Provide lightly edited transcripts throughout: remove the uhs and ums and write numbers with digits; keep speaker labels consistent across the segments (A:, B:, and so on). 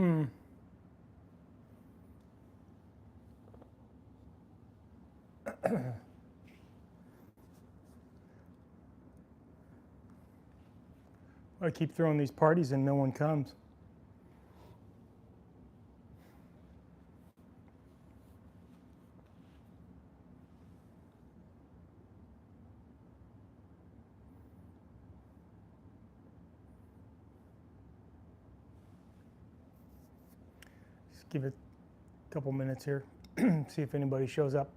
A: I keep throwing these parties and no one comes. Just give it a couple minutes here, see if anybody shows up.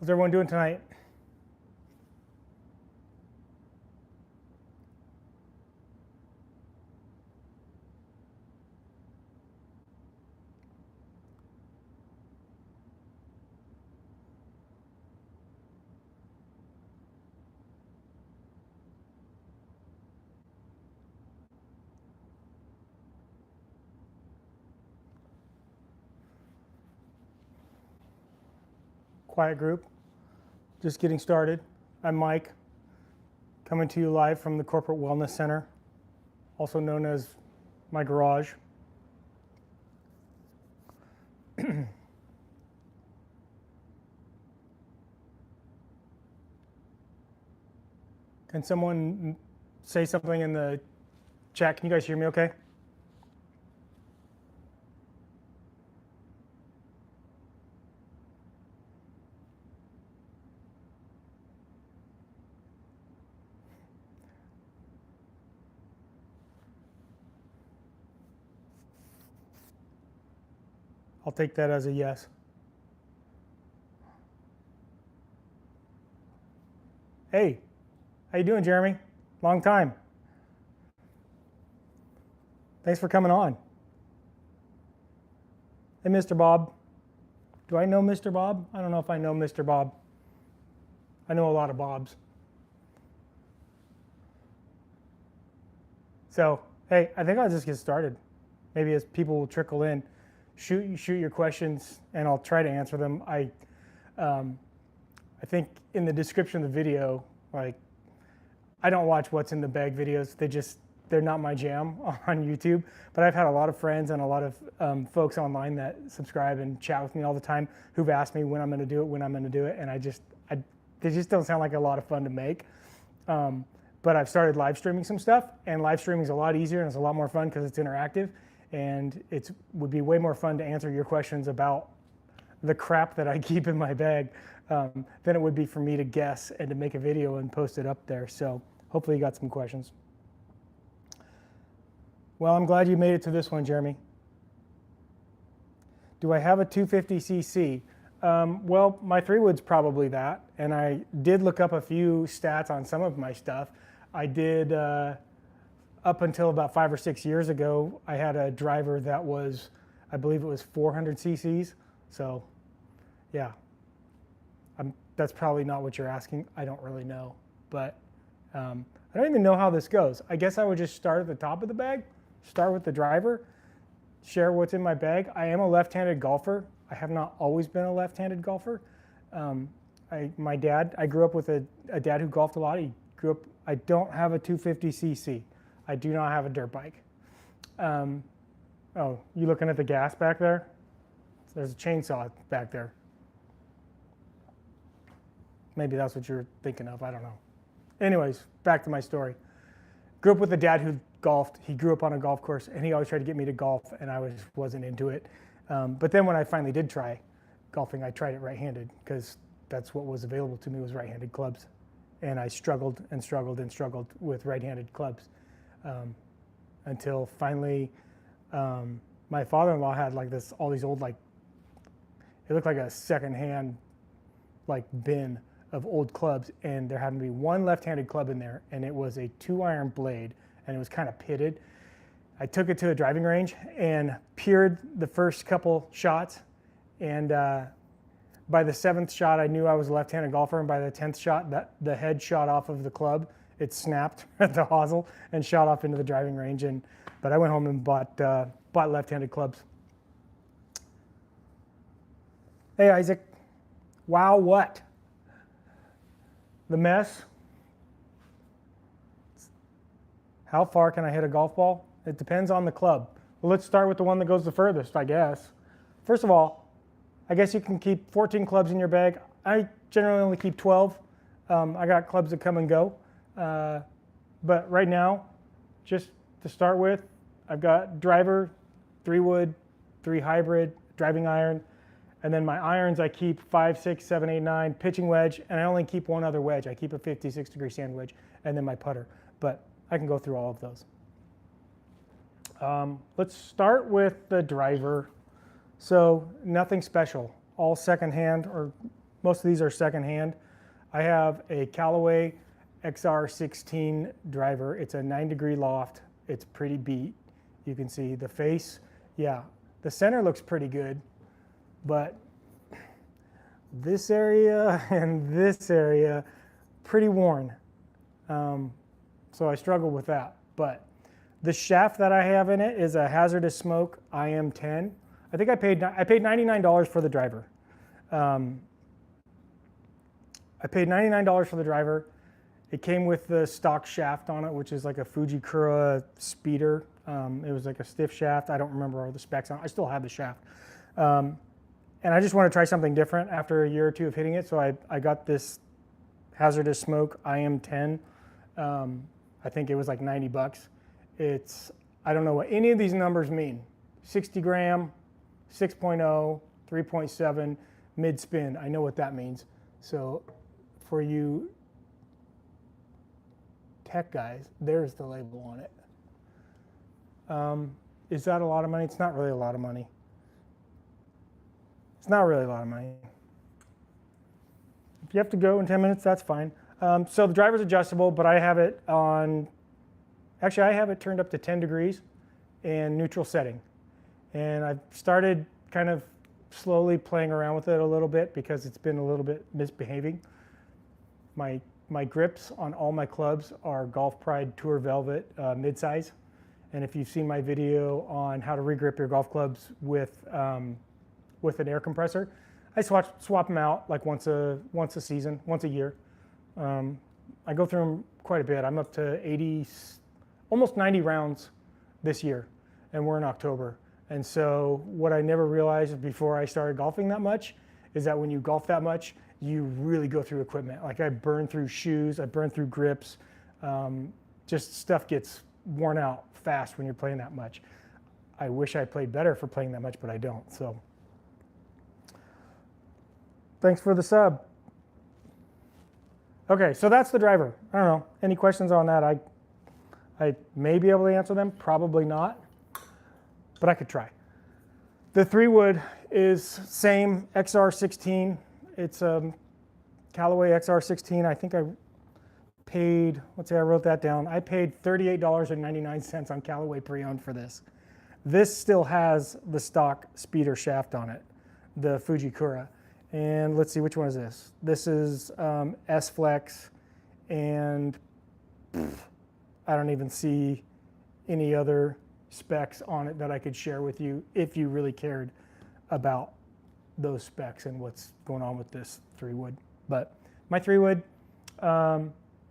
A: How's everyone doing tonight? Quiet group, just getting started. I'm Mike, coming to you live from the Corporate Wellness Center, also known as my garage. Can someone say something in the chat? Can you guys hear me okay? I'll take that as a yes. Hey, how you doing, Jeremy? Long time. Thanks for coming on. Hey, Mr. Bob. Do I know Mr. Bob? I don't know if I know Mr. Bob. I know a lot of Bobs. So, hey, I think I'll just get started. Maybe as people will trickle in, shoot your questions, and I'll try to answer them. I think in the description of the video, like, I don't watch what's in the bag videos. They're not my jam on YouTube. But I've had a lot of friends and a lot of folks online that subscribe and chat with me all the time who've asked me when I'm going to do it, and they just don't sound like a lot of fun to make. But I've started live streaming some stuff, and live streaming is a lot easier and it's a lot more fun because it's interactive, and it would be way more fun to answer your questions about the crap that I keep in my bag than it would be for me to guess and to make a video and post it up there. So hopefully you got some questions. Well, I'm glad you made it to this one, Jeremy. Do I have a 250cc? Well, my 3-wood's probably that, and I did look up a few stats on some of my stuff. I did, up until about 5 or 6 years ago, I had a driver that was, I believe it was 400 cc's. So, yeah, that's probably not what you're asking. I don't really know, but I don't even know how this goes. I guess I would just start at the top of the bag, start with the driver, share what's in my bag. I am a left-handed golfer. I have not always been a left-handed golfer. My dad, I grew up with a dad who golfed a lot. I don't have a 250cc. I do not have a dirt bike. Oh, you looking at the gas back there? There's a chainsaw back there. Maybe that's what you're thinking of, I don't know. Anyways, back to my story. Grew up with a dad who golfed. He grew up on a golf course, and he always tried to get me to golf, and I wasn't into it. But then when I finally did try golfing, I tried it right-handed because that's what was available to me was right-handed clubs. And I struggled and struggled and struggled with right-handed clubs until finally my father-in-law had like all these old, like, it looked like a secondhand like bin of old clubs, and there happened to be one left-handed club in there, and it was a 2-iron blade, and it was kind of pitted. I took it to a driving range and peered the first couple shots, and by the 7th shot, I knew I was a left-handed golfer, and by the 10th shot, the head shot off of the club. It snapped at the hosel and shot off into the driving range. But I went home and bought left-handed clubs. Hey, Isaac. Wow, what? The mess? How far can I hit a golf ball? It depends on the club. Well, let's start with the one that goes the furthest, I guess. First of all, I guess you can keep 14 clubs in your bag. I generally only keep 12. I got clubs that come and go. But right now, just to start with, I've got driver, 3-wood, 3 hybrid, driving iron, and then my irons I keep 5, 6, 7, 8, 9, pitching wedge, and I only keep one other wedge. I keep a 56-degree sand wedge, and then my putter. But I can go through all of those. Let's start with the driver. So nothing special, all secondhand, or most of these are secondhand. I have a Callaway XR16 driver. It's a 9-degree loft. It's pretty beat. You can see the face. Yeah, the center looks pretty good, but this area and this area, pretty worn. So I struggle with that. But the shaft that I have in it is a Hazardous Smoke IM10. I think I paid $99 for the driver. I paid $99 for the driver. It came with the stock shaft on it, which is like a Fujikura speeder. It was like a stiff shaft. I don't remember all the specs on it. I still have the shaft. And I just want to try something different after a year or two of hitting it. So I got this Hazardous Smoke IM10. I think it was like 90 bucks. I don't know what any of these numbers mean. 60 gram, 6.0, 3.7, mid spin. I know what that means. So for you tech guys, there's the label on it. Is that a lot of money? It's not really a lot of money. It's not really a lot of money. If you have to go in 10 minutes, that's fine. So the driver's adjustable, but I have it on, actually I have it turned up to 10 degrees and neutral setting. And I've started kind of slowly playing around with it a little bit because it's been a little bit misbehaving. My grips on all my clubs are Golf Pride Tour Velvet midsize. And if you've seen my video on how to regrip your golf clubs with an air compressor, I swap them out like once a season, once a year. I go through them quite a bit. I'm up to 80, almost 90 rounds this year, and we're in October. And so what I never realized before I started golfing that much is that when you golf that much, you really go through equipment. Like I burn through shoes, I burn through grips. Just stuff gets worn out fast when you're playing that much. I wish I played better for playing that much, but I don't. So thanks for the sub. Okay, so that's the driver. I don't know. Any questions on that? I may be able to answer them. Probably not, but I could try. The 3-wood is same XR16. It's a Callaway XR16. I think I paid, let's say I wrote that down. I paid $38.99 on Callaway pre-owned for this. This still has the stock speeder shaft on it, the Fujikura. And let's see, which one is this? This is S-Flex, and I don't even see any other specs on it that I could share with you if you really cared about those specs and what's going on with this 3-wood. But my 3-wood,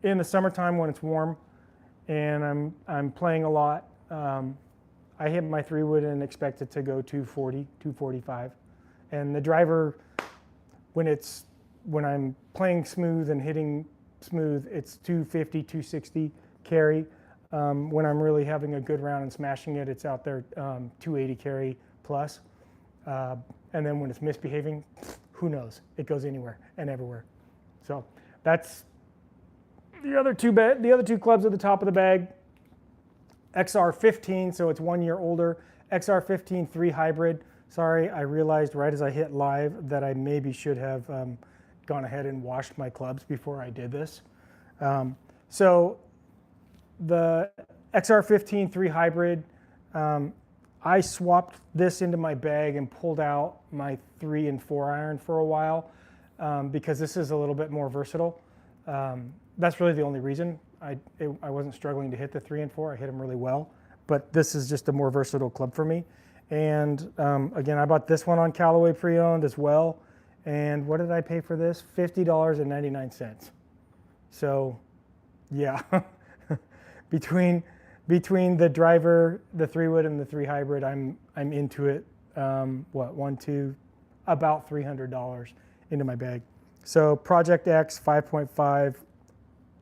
A: in the summertime when it's warm and I'm playing a lot, I hit my 3-wood and expect it to go 240, 245. And the driver, when I'm playing smooth and hitting smooth, it's 250, 260 carry. When I'm really having a good round and smashing it, it's out there 280 carry plus. And then when it's misbehaving, who knows? It goes anywhere and everywhere. So that's the other two clubs at the top of the bag. XR15, so it's 1 year older. XR15 3 hybrid. Sorry, I realized right as I hit live that I maybe should have gone ahead and washed my clubs before I did this. So the XR15 3 hybrid, I swapped this into my bag and pulled out my 3 and 4 iron for a while because this is a little bit more versatile. That's really the only reason. I wasn't struggling to hit the 3 and 4. I hit them really well, but this is just a more versatile club for me. And again, I bought this one on Callaway pre-owned as well. And what did I pay for this? $50.99. So yeah, between the driver, the 3-wood, and the 3 hybrid, I'm into it. About $300 into my bag. So Project X 5.5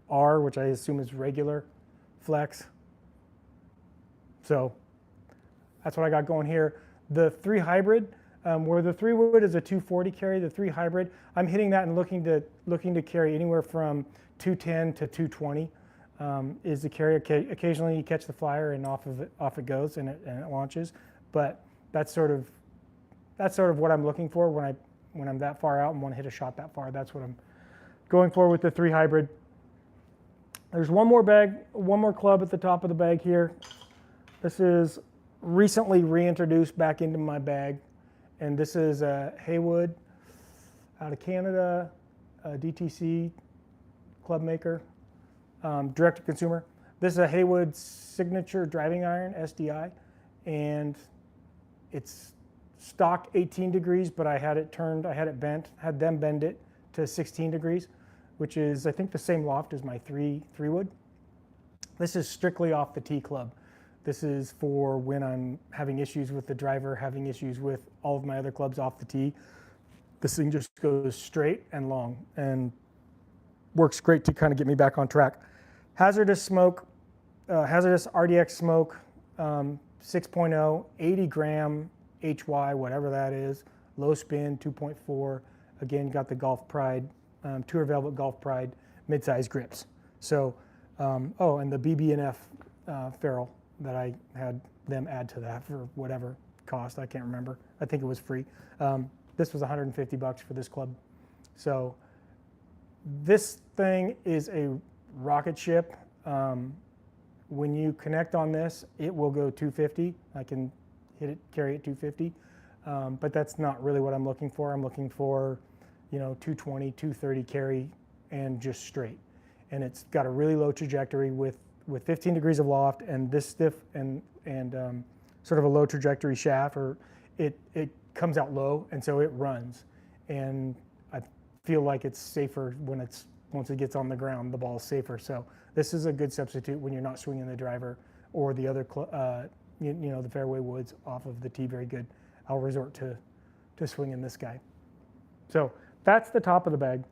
A: R, which I assume is regular flex. So that's what I got going here. The 3 hybrid, where the 3-wood is a 240 carry, the 3 hybrid, I'm hitting that and looking to carry anywhere from 210 to 220 is the carry. Occasionally you catch the flyer and off it goes and it launches, but that's sort of what I'm looking for when I'm that far out and want to hit a shot that far. That's what I'm going for with the 3 hybrid. There's one more club at the top of the bag here. This is recently reintroduced back into my bag, and this is a Haywood out of Canada, a DTC club maker, direct to consumer. This is a Haywood signature driving iron, SDI, and it's stock 18 degrees, but I had it bent, had them bend it to 16 degrees, which is, I think, the same loft as my 3-wood. This is strictly off the tee club. This is for when I'm having issues with the driver, having issues with all of my other clubs off the tee. This thing just goes straight and long and works great to kind of get me back on track. Hazardous RDX smoke, 6.0, 80 gram HY, whatever that is, low spin, 2.4. Again, got the Golf Pride, Tour Velvet Golf Pride mid-size grips. So, and the BB&F ferrule that I had them add to that for whatever cost, I can't remember. I think it was free. This was $150 for this club. So this thing is a rocket ship. When you connect on this, it will go 250. I can carry it 250, but that's not really what I'm looking for. I'm looking for, 220, 230 carry and just straight. And it's got a really low trajectory with 15 degrees of loft and this stiff and sort of a low trajectory shaft, or it comes out low, and so it runs. And I feel like it's safer once it gets on the ground, the ball is safer. So this is a good substitute when you're not swinging the driver or the other, the fairway woods off of the tee very good. I'll resort to swinging this guy. So that's the top of the bag.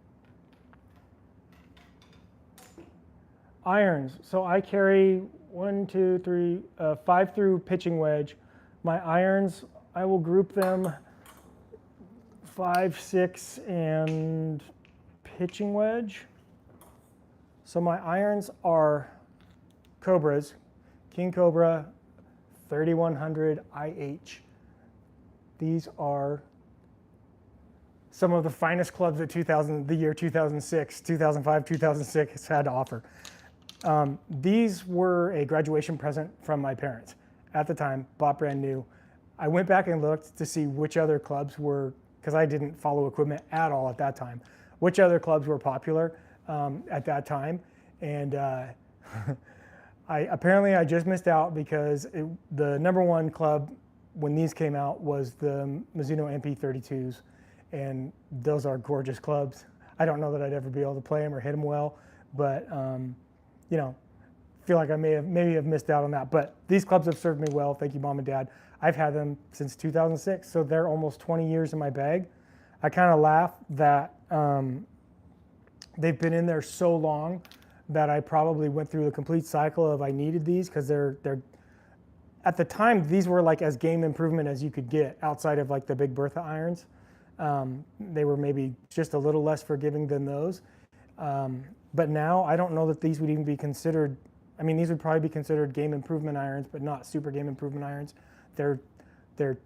A: Irons. So I carry 5 through pitching wedge. My irons, I will group them 5, 6, and pitching wedge. So my irons are Cobras, King Cobra 3100 IH. These are some of the finest clubs that the year 2006, 2005, 2006 had to offer. These were a graduation present from my parents at the time, bought brand new. I went back and looked to see which other clubs were, because I didn't follow equipment at all at that time, which other clubs were popular at that time. And I just missed out because the #1 club when these came out was the Mizuno MP32s, and those are gorgeous clubs. I don't know that I'd ever be able to play them or hit them well, but feel like I maybe have missed out on that. But these clubs have served me well. Thank you, Mom and Dad. I've had them since 2006, so they're almost 20 years in my bag. I kind of laugh that they've been in there so long that I probably went through the complete cycle of I needed these, because they're at the time, these were like as game improvement as you could get outside of like the Big Bertha irons. They were maybe just a little less forgiving than those. But now I don't know that these would even be considered, these would probably be considered game improvement irons, but not super game improvement irons. They're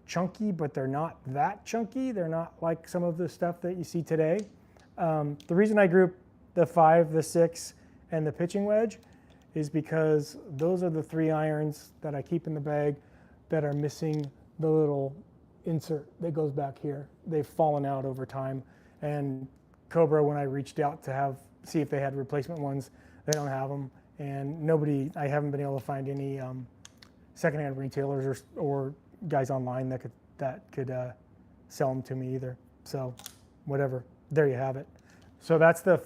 A: chunky, but they're not that chunky. They're not like some of the stuff that you see today. The reason I group the 5, the 6, and the pitching wedge is because those are the 3 irons that I keep in the bag that are missing the little insert that goes back here. They've fallen out over time. And Cobra, when I reached out to see if they had replacement ones, they don't have them. And I haven't been able to find any secondhand retailers or guys online that could sell them to me either. So whatever, there you have it. So that's the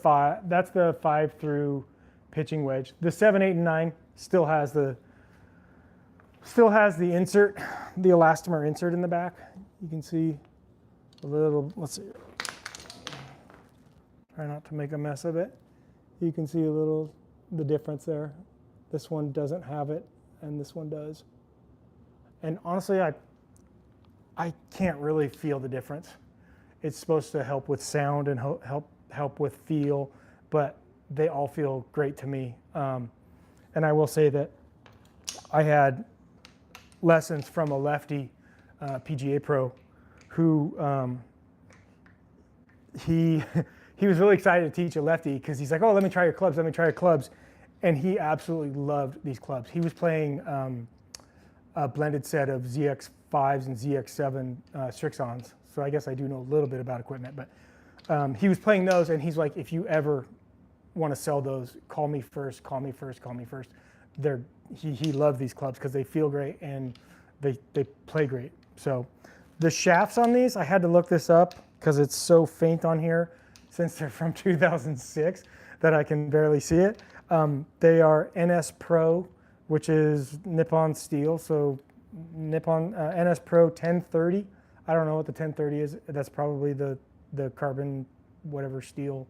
A: 5 through pitching wedge. The 7, 8, and 9 still has the insert, the elastomer insert in the back. You can see a little, let's see. Try not to make a mess of it. You can see the difference there. This one doesn't have it, and this one does. And honestly, I can't really feel the difference. It's supposed to help with sound and help with feel, but they all feel great to me. And I will say that I had lessons from a lefty PGA pro who he was really excited to teach a lefty because he's like, oh, let me try your clubs. And he absolutely loved these clubs. He was playing a blended set of ZX5s and ZX7 Strixons. So I guess I do know a little bit about equipment, but he was playing those, and he's like, if you ever want to sell those, call me first. He loved these clubs because they feel great and they play great. So the shafts on these, I had to look this up because it's so faint on here since they're from 2006 that I can barely see it. They are NS Pro, which is Nippon steel. So Nippon NS Pro 1030. I don't know what the 1030 is. That's probably the carbon, whatever steel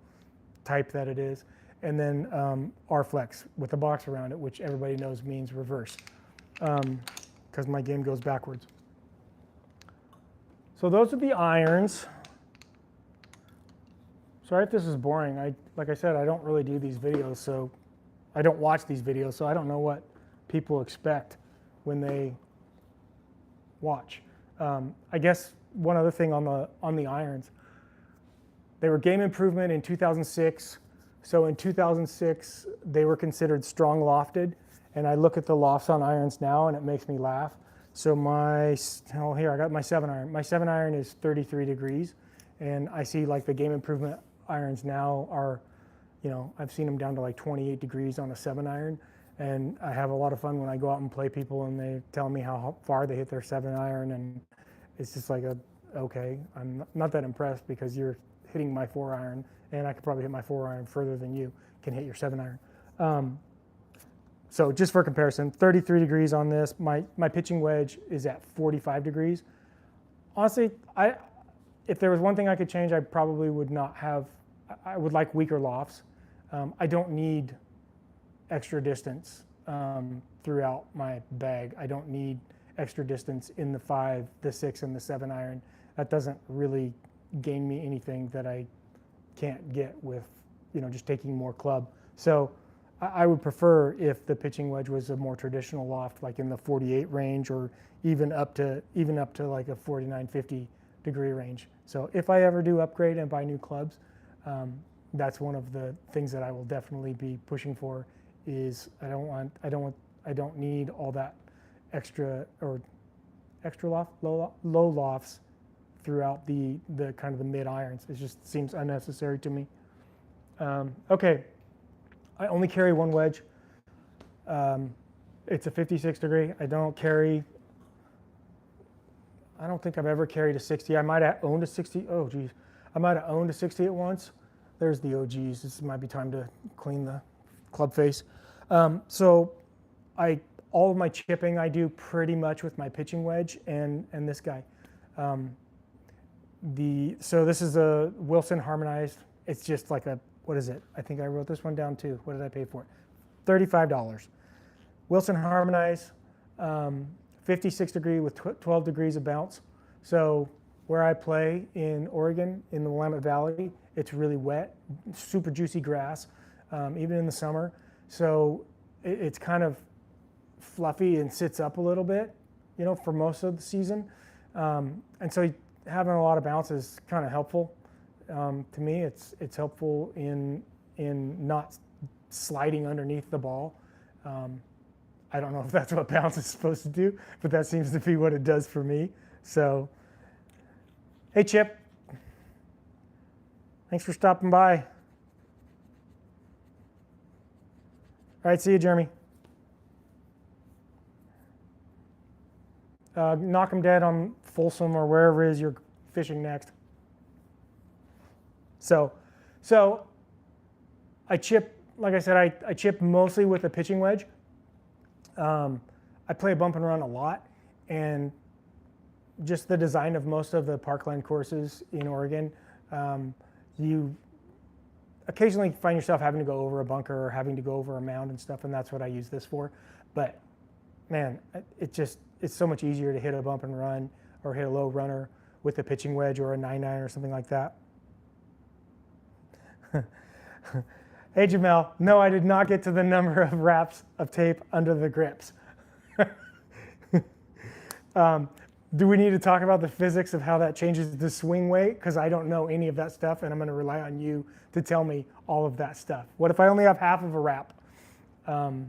A: type that it is. And then R-Flex with a box around it, which everybody knows means reverse, because my game goes backwards. So those are the irons. Sorry if this is boring. Like I said, I don't really do these videos, so I don't watch these videos, so I don't know what people expect when they watch. I guess one other thing on the irons, they were game improvement in 2006. So in 2006, they were considered strong lofted, and I look at the lofts on irons now, and it makes me laugh. So here I got my 7 iron. My 7 iron is 33 degrees, and I see like the game improvement irons now are, I've seen them down to like 28 degrees on a 7 iron, and I have a lot of fun when I go out and play people, and they tell me how far they hit their 7 iron, and it's just like okay, I'm not that impressed because you're hitting my 4 iron, and I could probably hit my 4 iron further than you can hit your 7 iron. So just for comparison, 33 degrees on this. My pitching wedge is at 45 degrees. Honestly, if there was one thing I could change, I probably would not have. I would like weaker lofts. I don't need extra distance throughout my bag. I don't need extra distance in the 5, the 6, and the 7 iron. That doesn't really gain me anything that I can't get with, just taking more club. So I would prefer if the pitching wedge was a more traditional loft, like in the 48 range, or even up to like a 49, 50 degree range. So if I ever do upgrade and buy new clubs, that's one of the things that I will definitely be pushing for. Is I don't need all that extra low lofts throughout the kind of the mid irons. It just seems unnecessary to me. Okay, I only carry one wedge. It's a 56 degree. I don't think I've ever carried a 60. I might have owned a 60. Oh geez, I might have owned a 60 at once. There's the OGs. This might be time to clean the club face. So all of my chipping I do pretty much with my pitching wedge and this guy. So this is a Wilson harmonized. It's just like what is it? I think I wrote this one down too. What did I pay for it? $35. Wilson harmonized, 56 degree with 12 degrees of bounce. So where I play in Oregon, in the Willamette Valley, it's really wet, super juicy grass, even in the summer. So it's kind of fluffy and sits up a little bit, for most of the season. And so having a lot of bounce is kind of helpful. To me, it's helpful in not sliding underneath the ball. I don't know if that's what bounce is supposed to do, but that seems to be what it does for me. So, hey Chip, thanks for stopping by. All right, see you, Jeremy. Knock them dead on Folsom or wherever it is you're fishing next. So I chip, like I said, I chip mostly with a pitching wedge. I play a bump and run a lot, and just the design of most of the parkland courses in Oregon, you occasionally find yourself having to go over a bunker or having to go over a mound and stuff, and that's what I use this for. But man, it's so much easier to hit a bump and run or hit a low runner with a pitching wedge or a 9-9 or something like that. Hey Jamel, no, I did not get to the number of wraps of tape under the grips. Do we need to talk about the physics of how that changes the swing weight? Because I don't know any of that stuff, and I'm going to rely on you to tell me all of that stuff. What if I only have half of a wrap? Now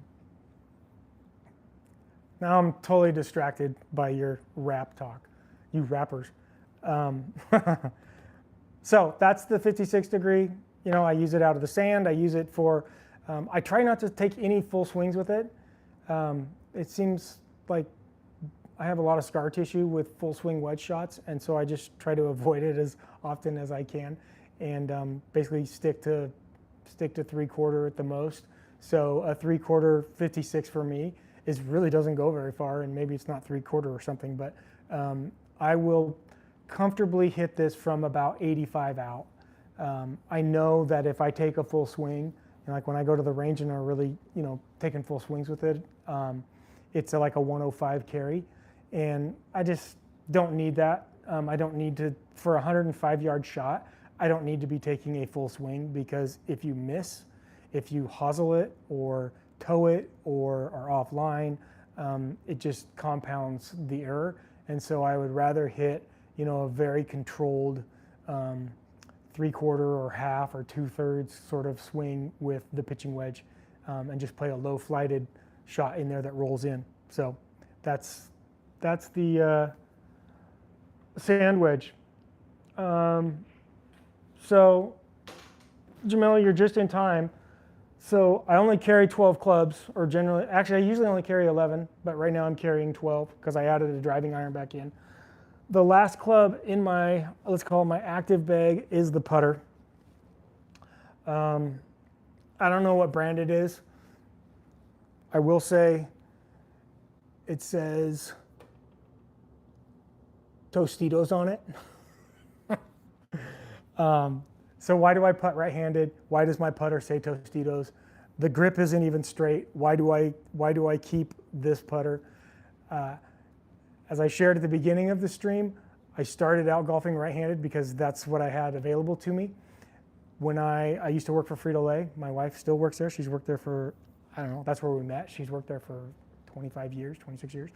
A: I'm totally distracted by your wrap talk, you rappers. So that's the 56 degree. You know, I use it out of the sand. I use it for, I try not to take any full swings with it. It seems like I have a lot of scar tissue with full swing wedge shots, and so I just try to avoid it as often as I can, and basically stick to 3/4 at the most. So a 3/4 56 for me really doesn't go very far, and maybe it's not 3/4 or something, but I will comfortably hit this from about 85 out. I know that if I take a full swing, like when I go to the range and I'm really, taking full swings with it, it's like a 105 carry. And I just don't need that. I don't need to, for a 105-yard shot, I don't need to be taking a full swing, because if you miss, if you hosel it or toe it or are offline, it just compounds the error. And so I would rather hit, a very controlled 3/4 or half or 2/3 sort of swing with the pitching wedge, and just play a low flighted shot in there that rolls in. So that's the sand wedge. So Jamila, you're just in time. So I only carry 12 clubs, or actually I usually only carry 11, but right now I'm carrying 12 because I added a driving iron back in. The last club in my, let's call it my active bag, is the putter. I don't know what brand it is. I will say it says Tostitos on it. So why do I putt right-handed? Why does my putter say Tostitos? The grip isn't even straight. Why do I keep this putter? As I shared at the beginning of the stream, I started out golfing right-handed because that's what I had available to me. When I used to work for Frito-Lay, my wife still works there. She's worked there for, I don't know, that's where we met. She's worked there for 25 years, 26 years.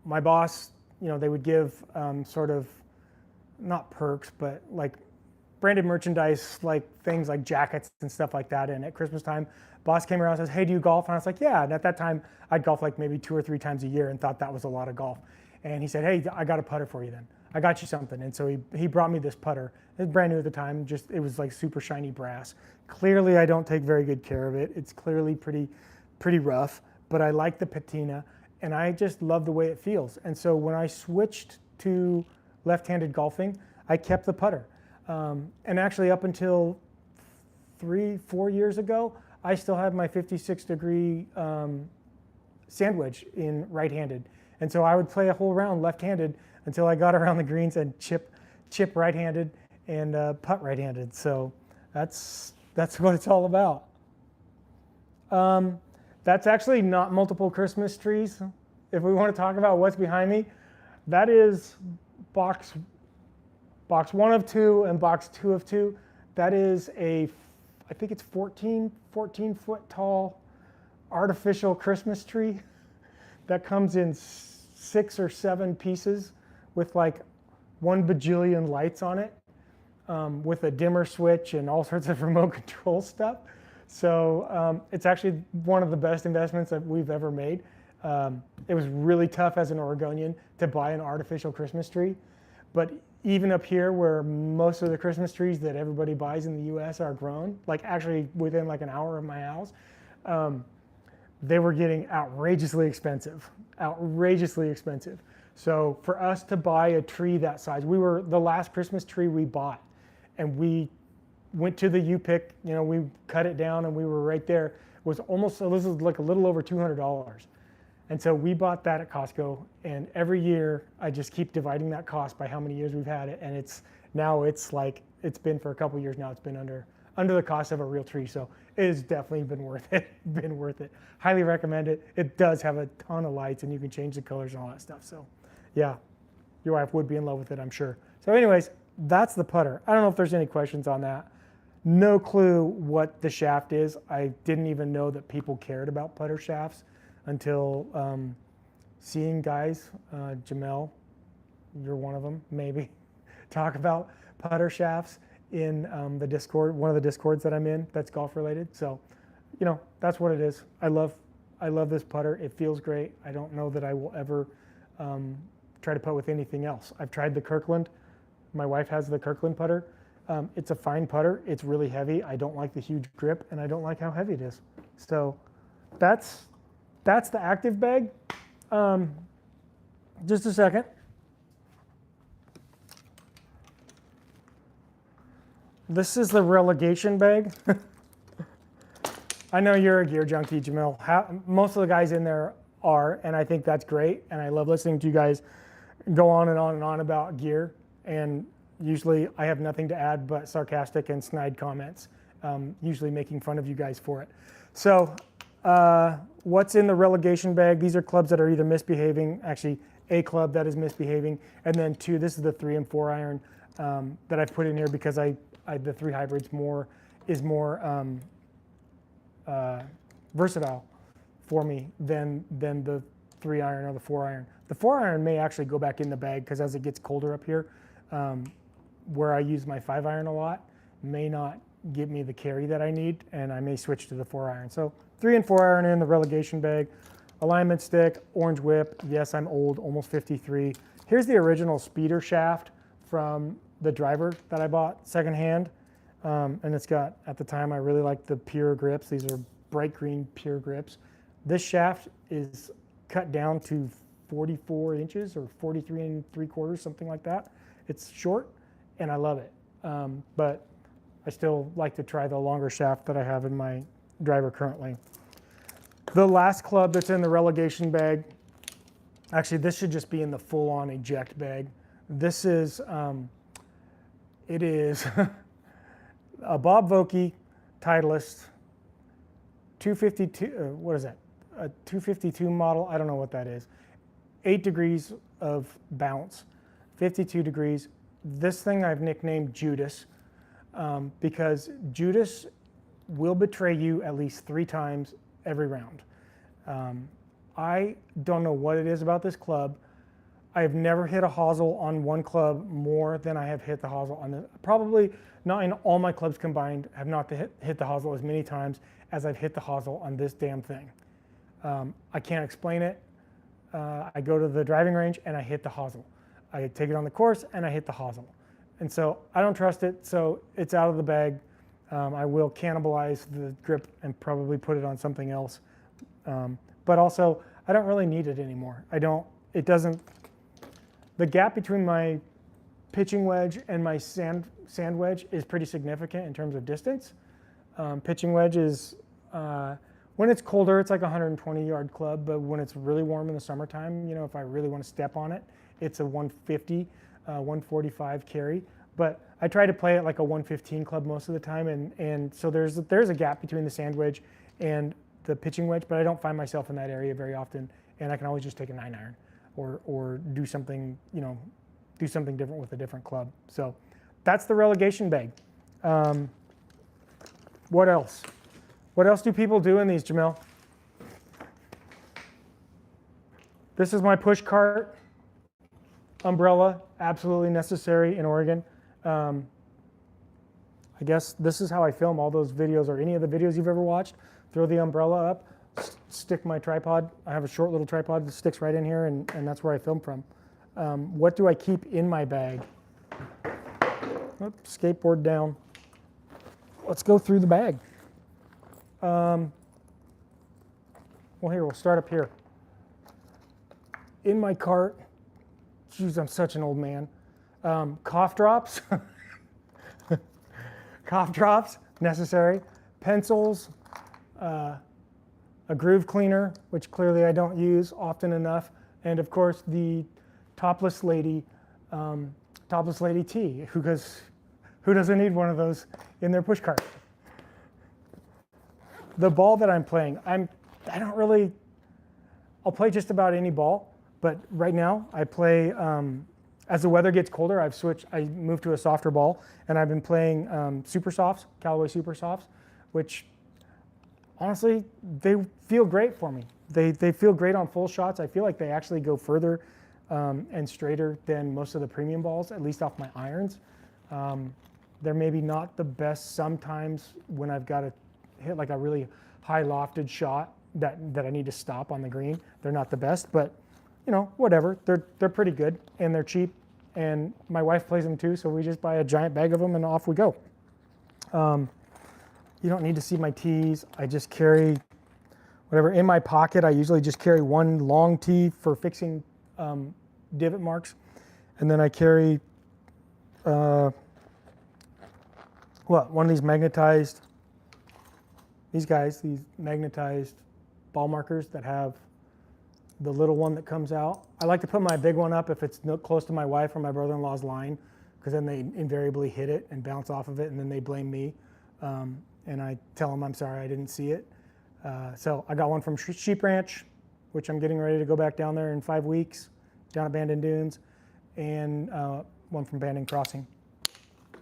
A: My boss, they would give sort of, not perks, but like branded merchandise, like things like jackets and stuff like that. And at Christmas time, boss came around and says, "Hey, do you golf?" And I was like, "Yeah." And at that time, I'd golf like maybe 2 or 3 times a year and thought that was a lot of golf. And he said, "Hey, I got a putter for you then. I got you something." And so he brought me this putter. It was brand new at the time. It was like super shiny brass. Clearly, I don't take very good care of it. It's clearly pretty rough, but I like the patina, and I just love the way it feels. And so when I switched to left-handed golfing, I kept the putter. And actually up until 3-4 years ago, I still had my 56 degree sand wedge in right-handed. And so I would play a whole round left-handed until I got around the greens and chip right-handed and putt right-handed. So that's what it's all about. That's actually not multiple Christmas trees. If we want to talk about what's behind me, that is box 1 of 2 and box 2 of 2. That is I think it's 14 foot tall artificial Christmas tree that comes in 6 or 7 pieces with like 1 bajillion lights on it, with a dimmer switch and all sorts of remote control stuff. So it's actually one of the best investments that we've ever made. It was really tough as an Oregonian to buy an artificial Christmas tree, but even up here where most of the Christmas trees that everybody buys in the US are grown, like actually within like an hour of my house, they were getting outrageously expensive. So for us to buy a tree that size, we were the last Christmas tree we bought, and we went to the U-Pick, we cut it down and we were right there. It was almost, so this is like a little over $200. And so we bought that at Costco, and every year I just keep dividing that cost by how many years we've had it, and it's been for a couple years now, it's been under the cost of a real tree. So it has definitely been worth it. Highly recommend it. It does have a ton of lights and you can change the colors and all that stuff. So yeah, your wife would be in love with it, I'm sure. So anyways, that's the putter. I don't know if there's any questions on that. No clue what the shaft is. I didn't even know that people cared about putter shafts until seeing guys, Jamel, you're one of them, maybe, talk about putter shafts in the Discord, one of the Discords that I'm in that's golf related. So, that's what it is. I love this putter. It feels great. I don't know that I will ever try to putt with anything else. I've tried the Kirkland. My wife has the Kirkland putter. It's a fine putter. It's really heavy. I don't like the huge grip, and I don't like how heavy it is. So that's the active bag. Just a second. This is the relegation bag. I know you're a gear junkie, Jamil. Most of the guys in there are, and I think that's great. And I love listening to you guys go on and on and on about gear. And usually I have nothing to add but sarcastic and snide comments, usually making fun of you guys for it. So what's in the relegation bag? These are clubs that are either misbehaving, actually a club that is misbehaving, and then two, this is the 3 and 4 iron that I've put in here because the 3 hybrids is more versatile for me than the 3 iron or the 4 iron. The 4 iron may actually go back in the bag because as it gets colder up here, where I use my 5 iron a lot, may not give me the carry that I need, and I may switch to the 4 iron. So 3 and 4 iron in the relegation bag. Alignment stick, orange whip. Yes, I'm old, almost 53. Here's the original speeder shaft from the driver that I bought secondhand. And it's got, at the time, I really liked the pure grips. These are bright green pure grips. This shaft is cut down to 44 inches or 43 3/4, something like that. It's short, and I love it. But I still like to try the longer shaft that I have in my driver currently. The last club that's in the relegation bag, actually this should just be in the full-on eject bag. This is, it is a Bob Vokey Titleist 252, what is that? A 252 model, I don't know what that is. 8 degrees of bounce, 52 degrees. This thing I've nicknamed Judas because Judas will betray you at least 3 times every round. I don't know what it is about this club. I've never hit a hosel on one club more than I have hit the hosel on the, probably not in all my clubs combined, have not hit the hosel as many times as I've hit the hosel on this damn thing. I can't explain it. I go to the driving range and I hit the hosel. I take it on the course and I hit the hosel. And so I don't trust it, so it's out of the bag. I will cannibalize the grip and probably put it on something else. But also, I don't really need it anymore. The gap between my pitching wedge and my sand wedge is pretty significant in terms of distance. Pitching wedge is, when it's colder, it's like a 120-yard club, but when it's really warm in the summertime, if I really want to step on it, it's a 150, 145 carry. But I try to play it like a 115 club most of the time, and so there's a gap between the sand wedge and the pitching wedge, but I don't find myself in that area very often, and I can always just take a 9 iron or do something, different with a different club. So that's the relegation bag. What else? What else do people do in these, Jamil? This is my push cart umbrella, absolutely necessary in Oregon. I I guess this is how I film all those videos, or any of the videos you've ever watched. Throw the umbrella up, stick my tripod. I have a short little tripod that sticks right in here, and that's where I film from. What do I keep in my bag? Oops, skateboard down. Let's go through the bag. Well, here, we'll start up here. In my cart, geez, I'm such an old man. Cough drops. Cough drops, necessary. Pencils, a groove cleaner, which clearly I don't use often enough. And of course, the topless lady tee, because who doesn't need one of those in their push cart? The ball that I'm playing, I'll play just about any ball, but right now I play, as the weather gets colder, I moved to a softer ball, and I've been playing Super Softs, Callaway Super Softs, which honestly, they feel great for me. They feel great on full shots. I feel like they actually go further and straighter than most of the premium balls, at least off my irons. They're maybe not the best sometimes when I've got to hit like a really high lofted shot that I need to stop on the green. They're not the best, but you know, whatever. They're pretty good, and they're cheap, and my wife plays them too, so we just buy a giant bag of them and off we go. You don't need to see my tees. I just carry whatever in my pocket. I usually just carry one long tee for fixing divot marks, and then I carry one of these magnetized, these magnetized ball markers that have the little one that comes out. I like to put my big one up if it's close to my wife or my brother-in-law's line, because then they invariably hit it and bounce off of it, and then they blame me. And I tell them I'm sorry, I didn't see it. So I got one from Sheep Ranch, which I'm getting ready to go back down there in 5 weeks, down at Bandon Dunes, and one from Bandon Crossing.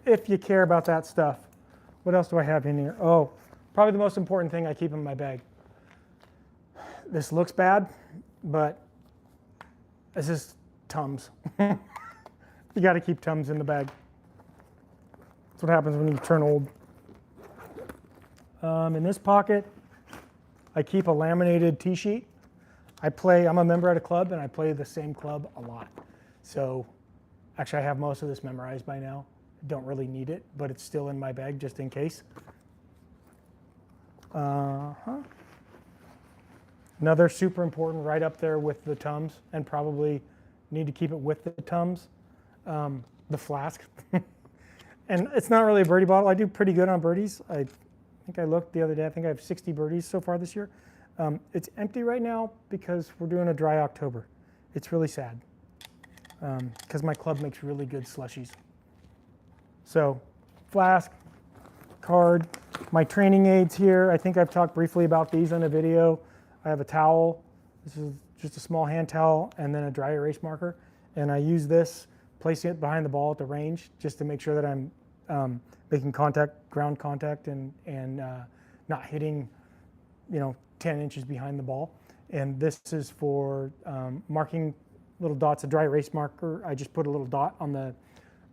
A: If you care about that stuff. What else do I have in here? Oh, probably the most important thing I keep in my bag. This looks bad, but this is Tums. You got to keep Tums in the bag. That's what happens when you turn old. In this pocket, I keep a laminated tee sheet. I'm a member at a club, and I play the same club a lot. So actually I have most of this memorized by now. Don't really need it, but it's still in my bag just in case. Another super important, right up there with the Tums, and probably need to keep it with the Tums, the flask. And it's not really a birdie bottle. I do pretty good on birdies. I think I looked the other day. I think I have 60 birdies so far this year. It's empty right now because we're doing a dry October. It's really sad because my club makes really good slushies. So, flask, card, my training aids here. I think I've talked briefly about these in a video. I have a towel. This is just a small hand towel, and then a dry erase marker. And I use this, placing it behind the ball at the range, just to make sure that I'm making contact, ground contact, and not hitting, 10 inches behind the ball. And this is for marking little dots, a dry erase marker. I just put a little dot on the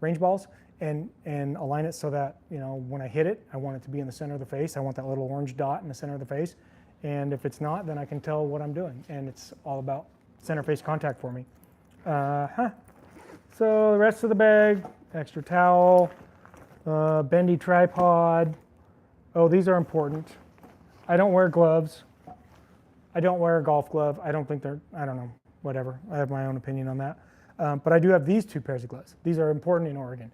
A: range balls and align it so that, when I hit it, I want it to be in the center of the face. I want that little orange dot in the center of the face. And if it's not, then I can tell what I'm doing. And it's all about center face contact for me. So the rest of the bag, extra towel, bendy tripod. Oh, these are important. I don't wear gloves. I don't wear a golf glove. I don't know, whatever. I have my own opinion on that. But I do have these 2 pairs of gloves. These are important in Oregon.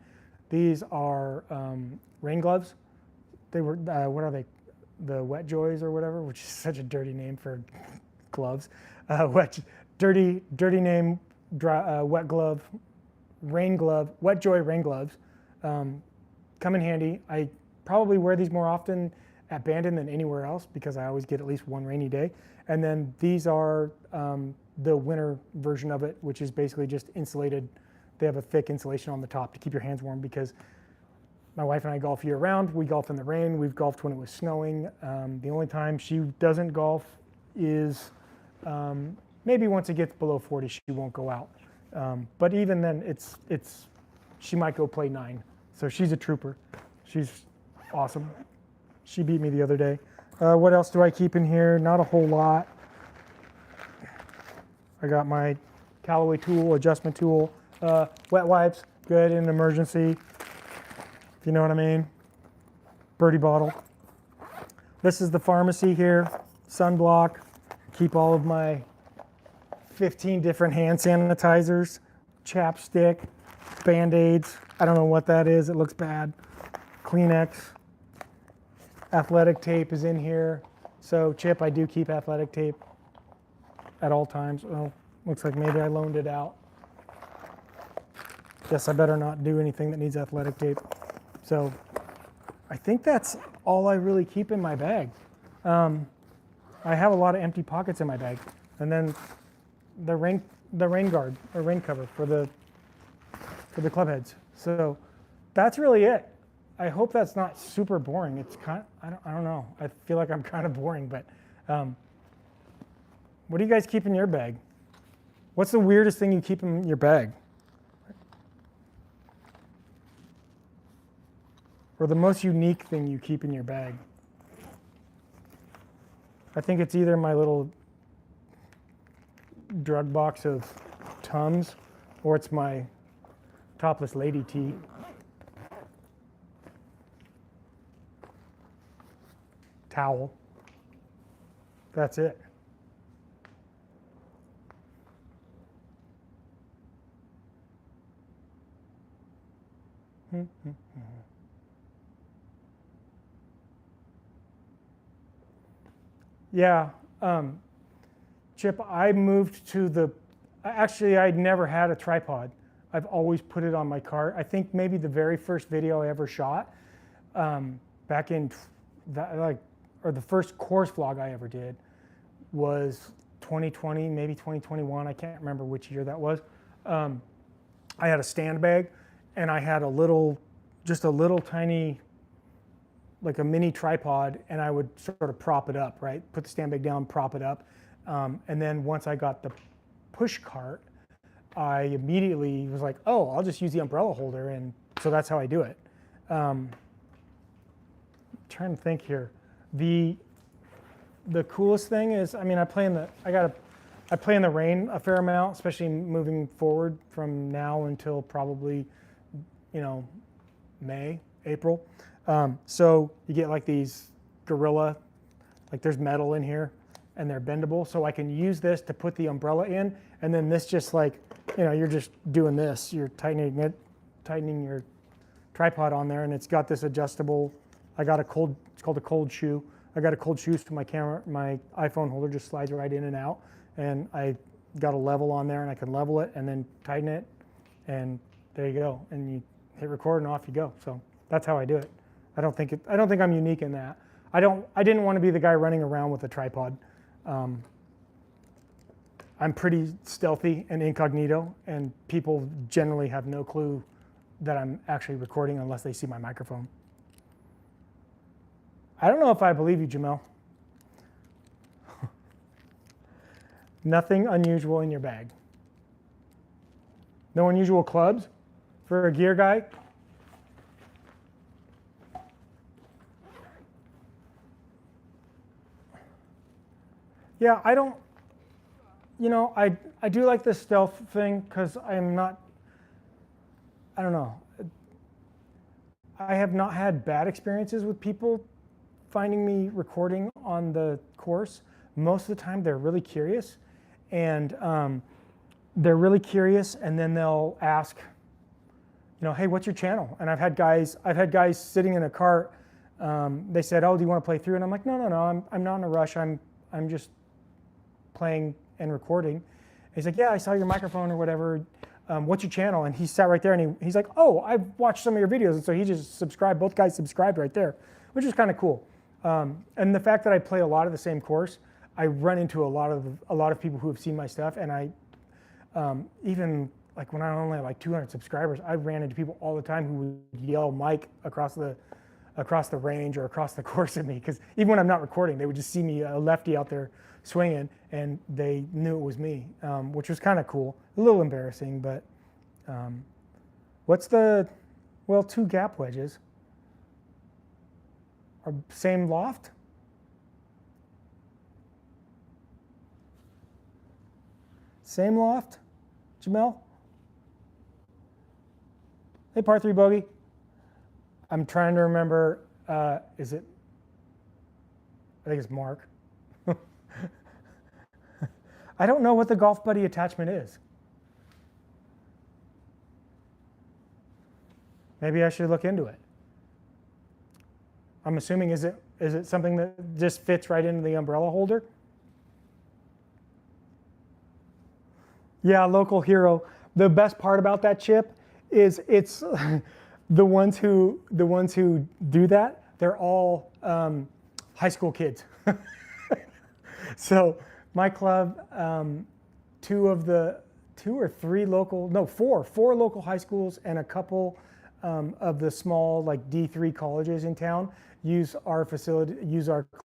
A: These are rain gloves. They were, what are they? The Wet Joys or whatever, which is such a dirty name for gloves. Dirty name, wet glove, rain glove, Wet Joy rain gloves. Come in handy. I probably wear these more often at Bandon than anywhere else because I always get at least one rainy day. And then these are the winter version of it, which is basically just insulated. They have a thick insulation on the top to keep your hands warm because my wife and I golf year round. We golf in the rain. We've golfed when it was snowing. The only time she doesn't golf is maybe once it gets below 40, she won't go out. But even then, she might go play 9. So she's a trooper. She's awesome. She beat me the other day. What else do I keep in here? Not a whole lot. I got my Callaway tool, adjustment tool, wet wipes, good in an emergency, if you know what I mean. Birdie bottle. This is the pharmacy here, sunblock. Keep all of my 15 different hand sanitizers, chapstick, Band-Aids. I don't know what that is, it looks bad. Kleenex. Athletic tape is in here. So Chip, I do keep athletic tape at all times. Well, looks like maybe I loaned it out. Guess I better not do anything that needs athletic tape. So I think that's all I really keep in my bag. I have a lot of empty pockets in my bag. And then the rain guard or rain cover for the club heads. So that's really it. I hope that's not super boring. It's kind of, I don't know. I feel like I'm kind of boring, but what do you guys keep in your bag? What's the weirdest thing you keep in your bag? Or the most unique thing you keep in your bag? I think it's either my little drug box of Tums, or it's my topless lady tee. Towel. That's it. Yeah, Chip, I moved to actually I'd never had a tripod. I've always put it on my cart. I think maybe the very first video I ever shot back in the first course vlog I ever did was 2020, maybe 2021. I can't remember which year that was. I had a stand bag and I had just a little tiny, like a mini tripod, and I would sort of prop it up, right? Put the stand bag down, prop it up. And then once I got the push cart, I immediately was like, oh, I'll just use the umbrella holder. And so that's how I do it. Trying to think here. The coolest thing is, I mean, I play in the rain a fair amount, especially moving forward from now until probably, May, April. So you get like these Gorilla, like there's metal in here and they're bendable. So I can use this to put the umbrella in, and then this just like, you're just doing this. You're tightening your tripod on there, and it's got this adjustable, it's called a cold shoe. I got a cold shoe so my iPhone holder just slides right in and out, and I got a level on there and I can level it and then tighten it, and there you go. And you hit record and off you go. So that's how I do it. I don't think I'm unique in that. I didn't want to be the guy running around with a tripod. I'm pretty stealthy and incognito, and people generally have no clue that I'm actually recording unless they see my microphone. I don't know if I believe you, Jamel. Nothing unusual in your bag. No unusual clubs for a gear guy? Yeah, I don't, I do like the stealth thing because I don't know. I have not had bad experiences with people finding me recording on the course. Most of the time they're really curious, and then they'll ask, hey, what's your channel? And I've had guys sitting in a cart. They said, oh, do you want to play through? And I'm like, no, I'm not in a rush. I'm just playing and recording. And he's like, yeah, I saw your microphone or whatever. What's your channel? And he sat right there, and he's like, oh, I've watched some of your videos. And so he just subscribed. Both guys subscribed right there, which is kind of cool. And the fact that I play a lot of the same course, I run into a lot of people who have seen my stuff, and I even like when I only had like 200 subscribers, I ran into people all the time who would yell Mike across the range or across the course at me, because even when I'm not recording, they would just see me, a lefty out there swinging, and they knew it was me, which was kind of cool. A little embarrassing, but what's 2 gap wedges? Or same loft? Same loft, Jamel? Hey, par 3 bogey. I'm trying to remember, is it, I think it's Mark. I don't know what the Golf Buddy attachment is. Maybe I should look into it. I'm assuming, is it something that just fits right into the umbrella holder? Yeah, local hero. The best part about that chip is it's the ones who do that, they're all high school kids. So my club, four local high schools and a couple of the small like D3 colleges in town use our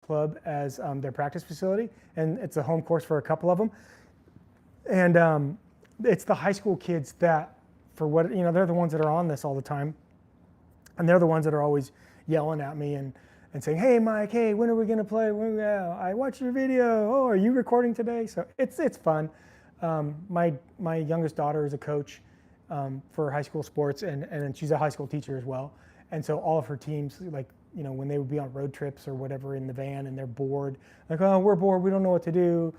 A: club as their practice facility, and it's a home course for a couple of them. And it's the high school kids that, for what, they're the ones that are on this all the time. And they're the ones that are always yelling at me and saying, hey, Mike, hey, when are we going to play? I watched your video. Oh, are you recording today? So it's fun. My youngest daughter is a coach for high school sports, and she's a high school teacher as well. And so all of her teams, like, when they would be on road trips or whatever in the van and they're bored, like, oh, we're bored, we don't know what to do.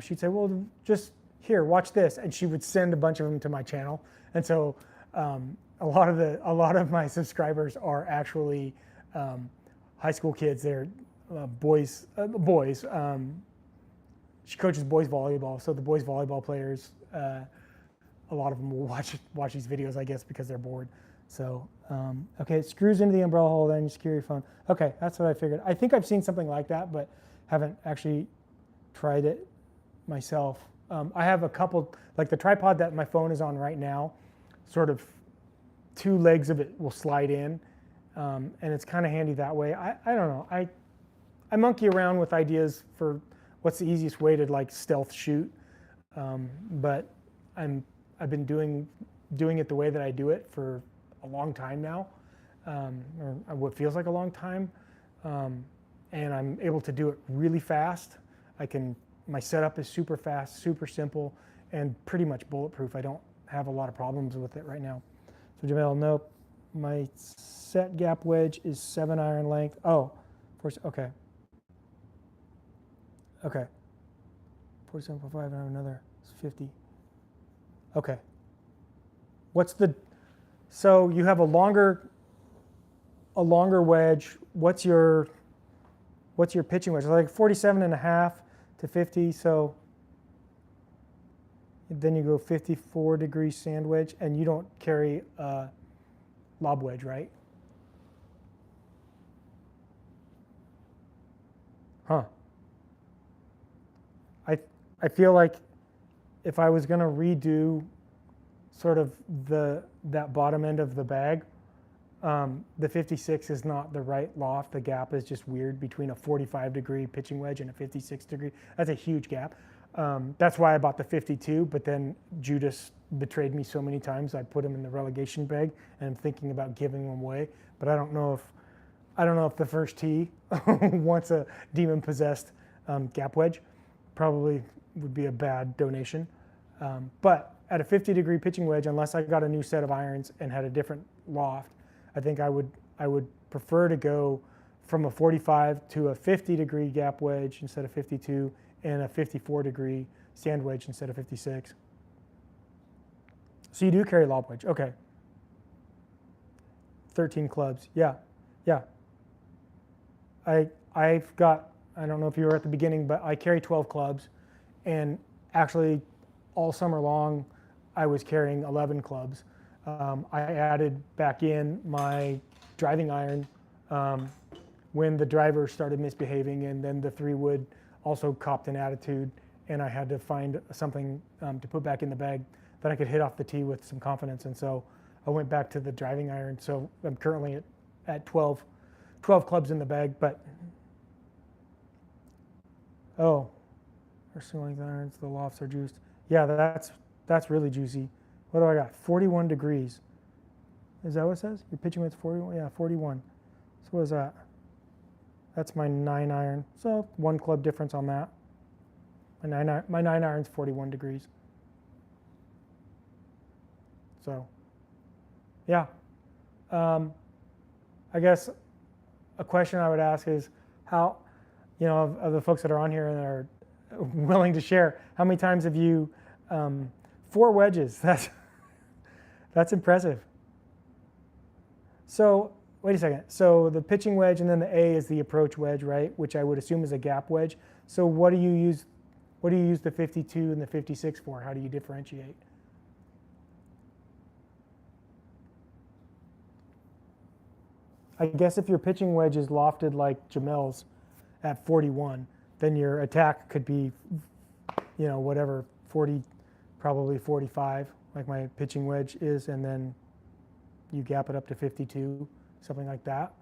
A: She'd say, well, just here, watch this. And she would send a bunch of them to my channel. And so a lot of my subscribers are actually high school kids. They're boys. She coaches boys volleyball, so the boys volleyball players, a lot of them will watch these videos, I guess, because they're bored. So okay, it screws into the umbrella hole, then you secure your phone. Okay, that's what I figured. I think I've seen something like that, but haven't actually tried it myself. I have a couple, like the tripod that my phone is on right now, sort of 2 legs of it will slide in, and it's kind of handy that way. I don't know. I monkey around with ideas for what's the easiest way to like stealth shoot, but I've been doing it the way that I do it for a long time now, or what feels like a long time, and I'm able to do it really fast. My setup is super fast, super simple, and pretty much bulletproof. I don't have a lot of problems with it right now. So Jamel, nope. My set gap wedge is 7 iron length. Oh, okay. Okay. 47.5 and I have another 50. Okay. So you have a longer wedge. What's your pitching wedge? Like 47.5 to 50. So then you go 54 degree sand wedge, and you don't carry a lob wedge, right? Huh. I feel like if I was going to redo sort of that bottom end of the bag, the 56 is not the right loft. The gap is just weird between a 45 degree pitching wedge and a 56 degree. That's a huge gap. That's why I bought the 52, but then Judas betrayed me so many times. I put him in the relegation bag, and I'm thinking about giving him away. But I don't know if the first tee wants a demon-possessed gap wedge. Probably would be a bad donation. But at a 50 degree pitching wedge, unless I got a new set of irons and had a different loft, I think I would prefer to go from a 45 to a 50 degree gap wedge instead of 52, and a 54 degree sand wedge instead of 56. So you do carry lob wedge, okay. 13 clubs, yeah. I've got, I don't know if you were at the beginning, but I carry 12 clubs, and actually all summer long I was carrying 11 clubs. I added back in my driving iron when the driver started misbehaving, and then the 3-wood also copped an attitude, and I had to find something to put back in the bag that I could hit off the tee with some confidence, and so I went back to the driving iron. So I'm currently at 12 clubs in the bag, but oh, our swing length irons, the lofts are juiced. Yeah, that's really juicy. What do I got? 41 degrees. Is that what it says? Your pitching width's 41? Yeah, 41. So what is that? That's my 9 iron. So 1 club difference on that. My 9 iron's 41 degrees. So, yeah. I guess a question I would ask is how, of the folks that are on here and are willing to share, how many times have you, 4 wedges? That's impressive. So, wait a second. So the pitching wedge and then the A is the approach wedge, right? Which I would assume is a gap wedge. So what do you use the 52 and the 56 for? How do you differentiate? I guess if your pitching wedge is lofted like Jamel's at 41, then your attack could be, whatever, 40, probably 45, like my pitching wedge is, and then you gap it up to 52, something like that.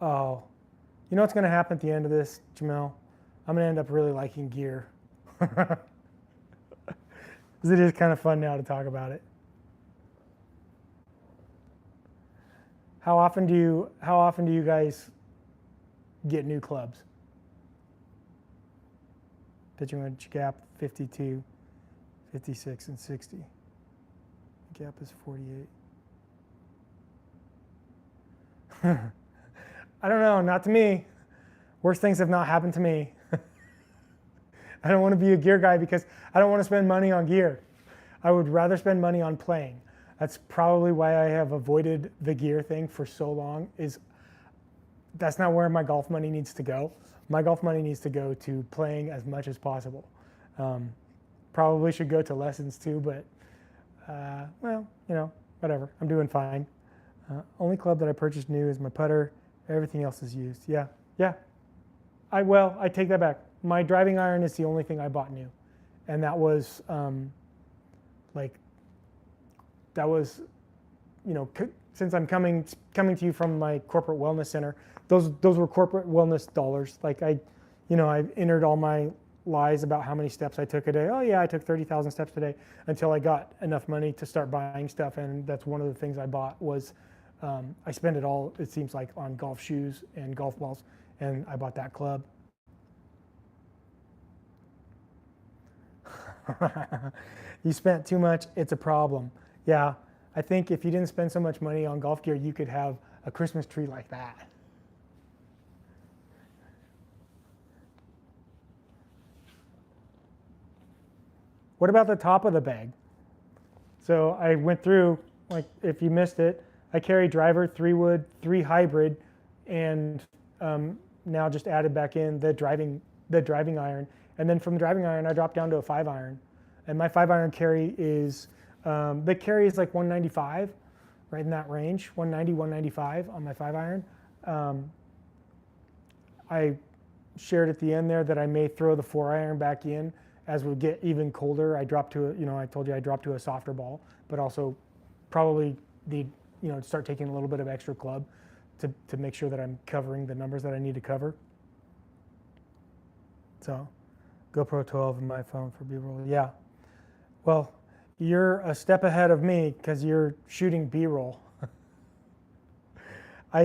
A: Oh, you know what's going to happen at the end of this, Jamel? I'm going to end up really liking gear. Because it is kind of fun now to talk about it. How often do you guys get new clubs? Pitching wedge gap 52, 56, and 60. Gap is 48. I don't know, not to me. Worse things have not happened to me. I don't want to be a gear guy because I don't want to spend money on gear. I would rather spend money on playing. That's probably why I have avoided the gear thing for so long, is that's not where my golf money needs to go. My golf money needs to go to playing as much as possible. Probably should go to lessons too, but well, whatever. I'm doing fine. Only club that I purchased new is my putter. Everything else is used. Yeah. I take that back. My driving iron is the only thing I bought new, and that was since I'm coming to you from my corporate wellness center, those were corporate wellness dollars. Like I entered all my lies about how many steps I took a day. Oh yeah, I took 30,000 steps today, until I got enough money to start buying stuff. And that's one of the things I bought was, I spend it all, it seems like, on golf shoes and golf balls. And I bought that club. You spent too much, it's a problem. Yeah, I think if you didn't spend so much money on golf gear, you could have a Christmas tree like that. What about the top of the bag? So I went through, like if you missed it, I carry driver, 3-wood, 3 hybrid, and now just added back in the driving iron. And then from the driving iron, I dropped down to a 5 iron. And my 5 iron carry is, the carry is like 195, right in that range, 190, 195 on my 5 iron. I shared at the end there that I may throw the 4 iron back in as we get even colder. I dropped to, I told you I dropped to a softer ball, but also probably need, start taking a little bit of extra club to make sure that I'm covering the numbers that I need to cover. So GoPro 12 and my phone for B-roll. Yeah. Well, you're a step ahead of me because you're shooting B-roll. I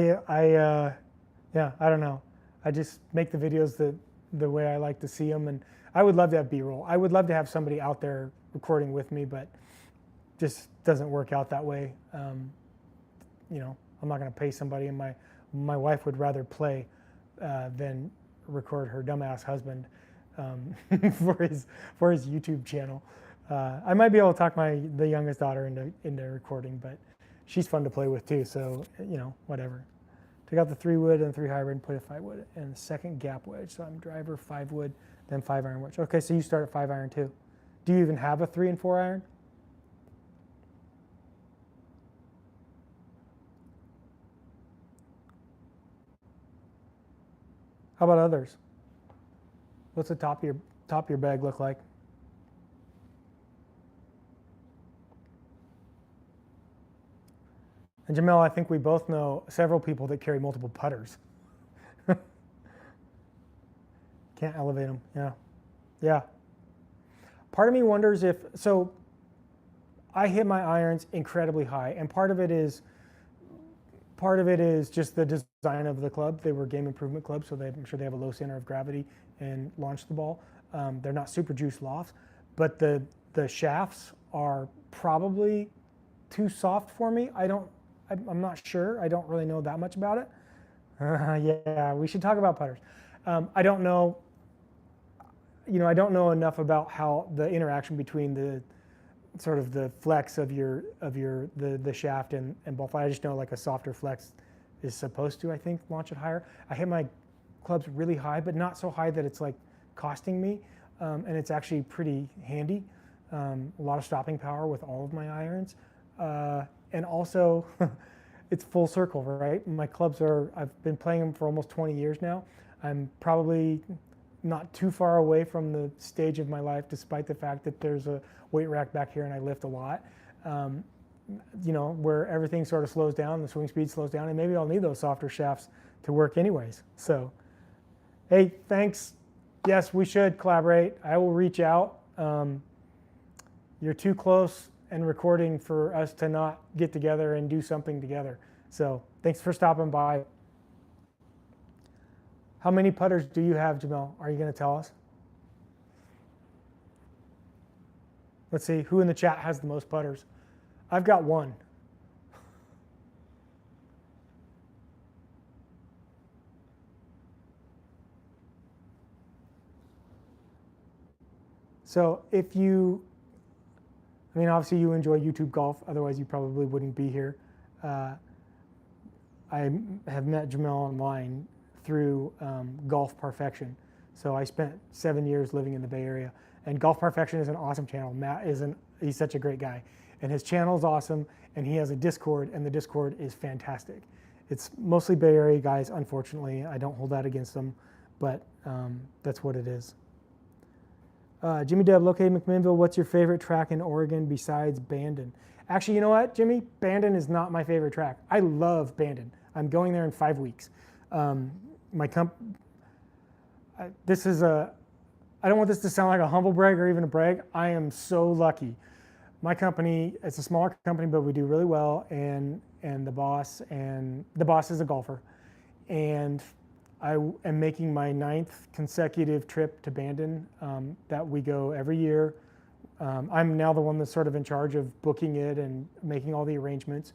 A: don't know. I just make the videos the way I like to see them, and I would love to have B-roll. I would love to have somebody out there recording with me, but just doesn't work out that way. I'm not going to pay somebody, and my wife would rather play than record her dumbass husband for his YouTube channel. I might be able to talk the youngest daughter into recording, but she's fun to play with too. So whatever. Took out the 3-wood and 3 hybrid and put a 5-wood and the second gap wedge. So I'm driver, 5-wood, then 5 iron wedge. Okay, so you start at 5 iron too. Do you even have a 3 and 4 iron? How about others? What's the top of your bag look like? And Jamel, I think we both know several people that carry multiple putters. Can't elevate them. Yeah. Part of me wonders so I hit my irons incredibly high, and part of it is part of it is just the design of the club. They were game improvement clubs, so I'm sure they have a low center of gravity and launch the ball. They're not super juice lofts, but the shafts are probably too soft for me. I'm not sure. I don't really know that much about it. Yeah, we should talk about putters. I don't know. I don't know enough about how the interaction between the sort of the flex of the shaft and ball flight. I just know like a softer flex is supposed to, I think, launch it higher. I hit my clubs really high, but not so high that it's like costing me, and it's actually pretty handy. A lot of stopping power with all of my irons, and also it's full circle, right? My clubs I've been playing them for almost 20 years now. I'm probably not too far away from the stage of my life, despite the fact that there's a weight rack back here and I lift a lot, where everything sort of slows down, the swing speed slows down, and maybe I'll need those softer shafts to work anyways. So, hey, thanks. Yes, we should collaborate. I will reach out. You're too close and recording for us to not get together and do something together. So thanks for stopping by. How many putters do you have, Jamel? Are you going to tell us? Let's see, who in the chat has the most putters? I've got one. So obviously you enjoy YouTube golf, otherwise you probably wouldn't be here. I have met Jamel online through Golf Perfection. So I spent 7 years living in the Bay Area, and Golf Perfection is an awesome channel. Matt he's such a great guy, and his channel is awesome, and he has a Discord, and the Discord is fantastic. It's mostly Bay Area guys, unfortunately. I don't hold that against them, but that's what it is. Jimmy Deb, located in McMinnville, what's your favorite track in Oregon besides Bandon? Actually, you know what, Jimmy? Bandon is not my favorite track. I love Bandon. I'm going there in 5 weeks. I don't want this to sound like a humble brag or even a brag. I am so lucky. My company, it's a smaller company, but we do really well, and the boss is a golfer, and I am making my 9th consecutive trip to Bandon that we go every year. I'm now the one that's sort of in charge of booking it and making all the arrangements.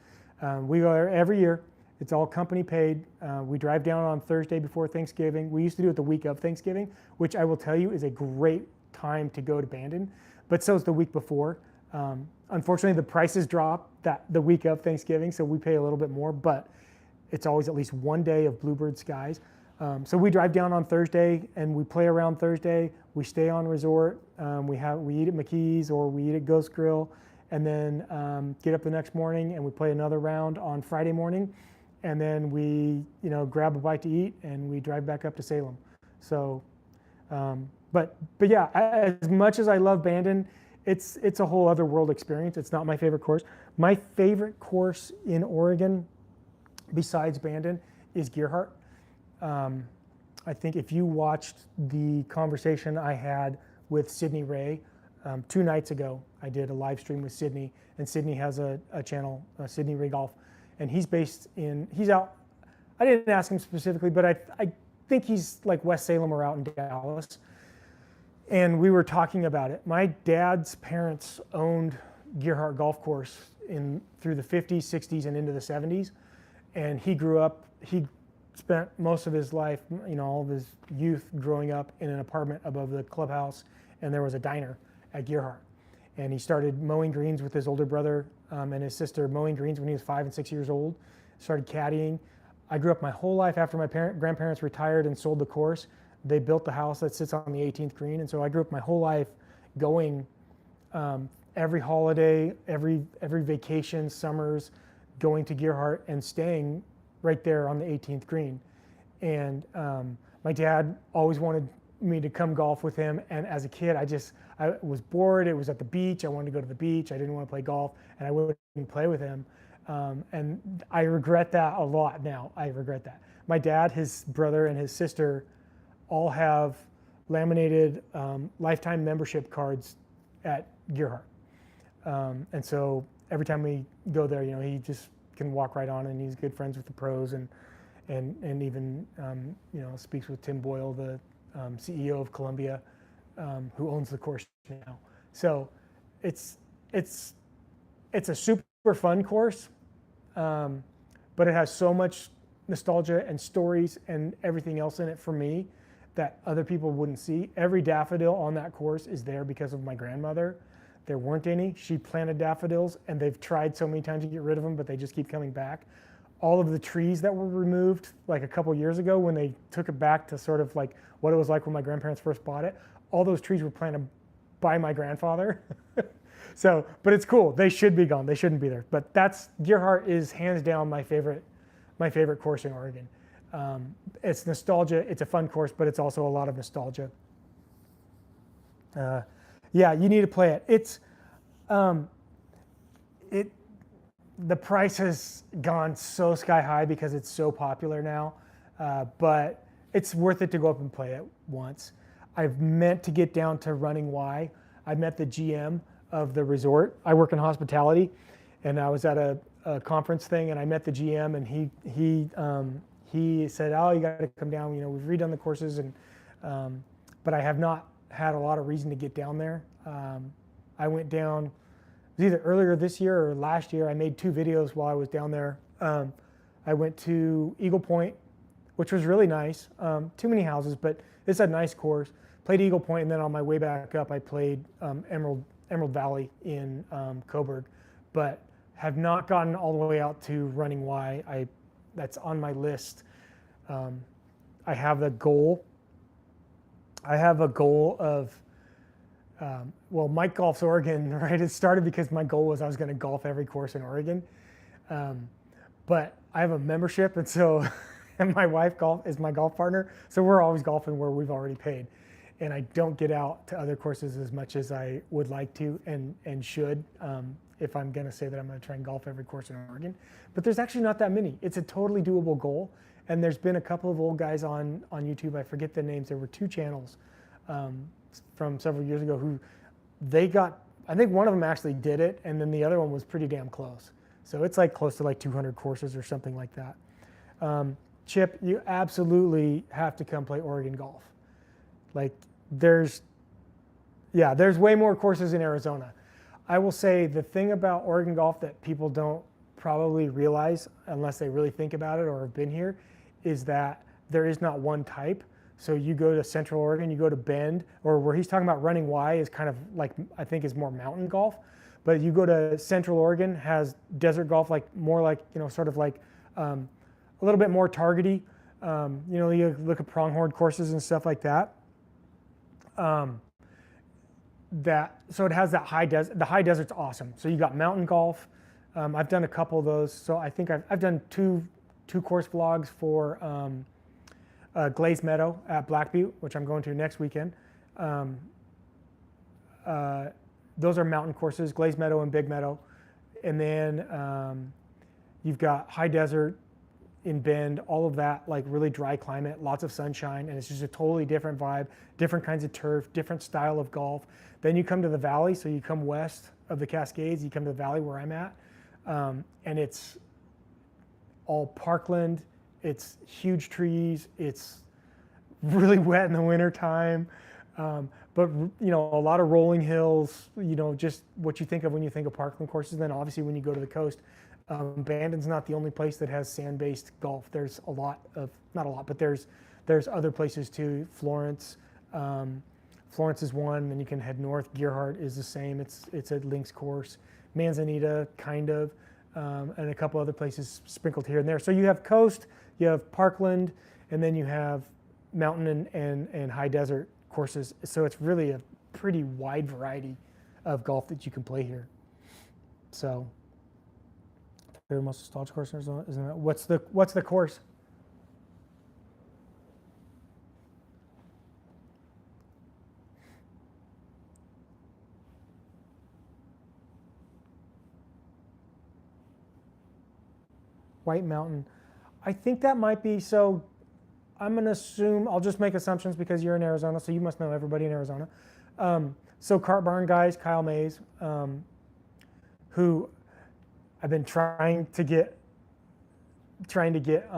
A: We go every year. It's all company paid. We drive down on Thursday before Thanksgiving. We used to do it the week of Thanksgiving, which I will tell you is a great time to go to Bandon, but so is the week before. Unfortunately, the prices drop the week of Thanksgiving, so we pay a little bit more, but it's always at least one day of bluebird skies. So we drive down on Thursday and we play around Thursday. We stay on resort. We eat at McKee's or we eat at Ghost Grill, and then get up the next morning and we play another round on Friday morning, and then we grab a bite to eat and we drive back up to Salem. So, but yeah, as much as I love Bandon, it's a whole other world experience. It's not my favorite course. My favorite course in Oregon, besides Bandon, is Gearhart. I think if you watched the conversation I had with Sydney Ray 2 nights ago, I did a live stream with Sydney, and Sydney has a channel, Sydney Ray Golf, and he's out. I didn't ask him specifically, but I think he's like West Salem or out in Dallas. And we were talking about it. My dad's parents owned Gearhart Golf Course through the 50s, 60s, and into the 70s. And he spent most of his life, all of his youth growing up in an apartment above the clubhouse, and there was a diner at Gearhart. And he started mowing greens with his older brother and his sister, mowing greens when he was 5 and 6 years old, started caddying. I grew up my whole life after my grandparents retired and sold the course. They built the house that sits on the 18th green, and so I grew up my whole life going every holiday, every vacation, summers, going to Gearhart and staying right there on the 18th green. And my dad always wanted me to come golf with him, and as a kid I was bored. It was at the beach. I wanted to go to the beach. I didn't want to play golf, and I wouldn't play with him. And I regret that a lot now. I regret that. My dad, his brother, and his sister all have laminated lifetime membership cards at Gearhart. And so every time we go there, he just can walk right on, and he's good friends with the pros, and even speaks with Tim Boyle, the CEO of Columbia, who owns the course now. So it's a super fun course, but it has so much nostalgia and stories and everything else in it for me that other people wouldn't see. Every daffodil on that course is there because of my grandmother. There weren't any. She planted daffodils, and they've tried so many times to get rid of them, but they just keep coming back. All of the trees that were removed like a couple years ago when they took it back to sort of like what it was like when my grandparents first bought it, all those trees were planted by my grandfather. So, but it's cool. They should be gone. They shouldn't be there. But Gearhart is hands down my favorite course in Oregon. It's nostalgia. It's a fun course, but it's also a lot of nostalgia. Yeah, you need to play it. The price has gone so sky high because it's so popular now, but it's worth it to go up and play it once. I've meant to get down to running Y. I met the GM of the resort. I work in hospitality, and I was at a conference thing, and I met the GM, and he said, "Oh, you got to come down. We've redone the courses," and but I have not had a lot of reason to get down there. I went down, it was either earlier this year or last year. I made 2 videos while I was down there. I went to Eagle Point, which was really nice. Too many houses, but it's a nice course. Played Eagle Point, and then on my way back up, I played Emerald Valley in Coburg, but have not gotten all the way out to running Y. That's on my list. I have a goal. of Mike Golfs Oregon, right? It started because my goal was I was going to golf every course in Oregon, but I have a membership, and so and my wife is my golf partner, so we're always golfing where we've already paid, and I don't get out to other courses as much as I would like to and should if I'm going to say that I'm going to try and golf every course in Oregon. But there's actually not that many. It's a totally doable goal, and there's been a couple of old guys on YouTube. I forget the names. There were 2 channels from several years ago who I think one of them actually did it, and then the other one was pretty damn close. So it's like close to like 200 courses or something like that. Chip, you absolutely have to come play Oregon golf. Like there's way more courses in Arizona. I will say the thing about Oregon golf that people don't probably realize unless they really think about it or have been here is that there is not one type. So you go to Central Oregon, you go to Bend, or where he's talking about running Y is kind of like, I think is more mountain golf. But you go to Central Oregon, has desert golf, like more like, sort of like a little bit more targety. You look at pronghorn courses and stuff like that. So it has that high desert. The high desert's awesome. So you got mountain golf. I've done a couple of those. So I think I've done two course vlogs for Glazed Meadow at Black Butte, which I'm going to next weekend. Those are mountain courses, Glazed Meadow and Big Meadow. And then you've got high desert in Bend, all of that, like really dry climate, lots of sunshine, and it's just a totally different vibe, different kinds of turf, different style of golf. Then you come to the valley, so you come west of the Cascades, you come to the valley where I'm at, and it's all parkland, it's huge trees, it's really wet in the wintertime, but a lot of rolling hills, just what you think of when you think of parkland courses. Then obviously when you go to the coast, Bandon's not the only place that has sand-based golf. There's not a lot, but there's other places too. Florence is one. Then you can head north. Gearhart is the same. It's a links course. Manzanita, kind of, and a couple other places sprinkled here and there. So you have coast, you have parkland, and then you have mountain and high desert courses. So it's really a pretty wide variety of golf that you can play here. So. Most nostalgic course, isn't it? What's the course? White Mountain. I think that might be, so I'm going to assume, I'll just make assumptions because you're in Arizona, so you must know everybody in Arizona. So Cart Barn guys, Kyle Mays, who I've been trying to get trying to get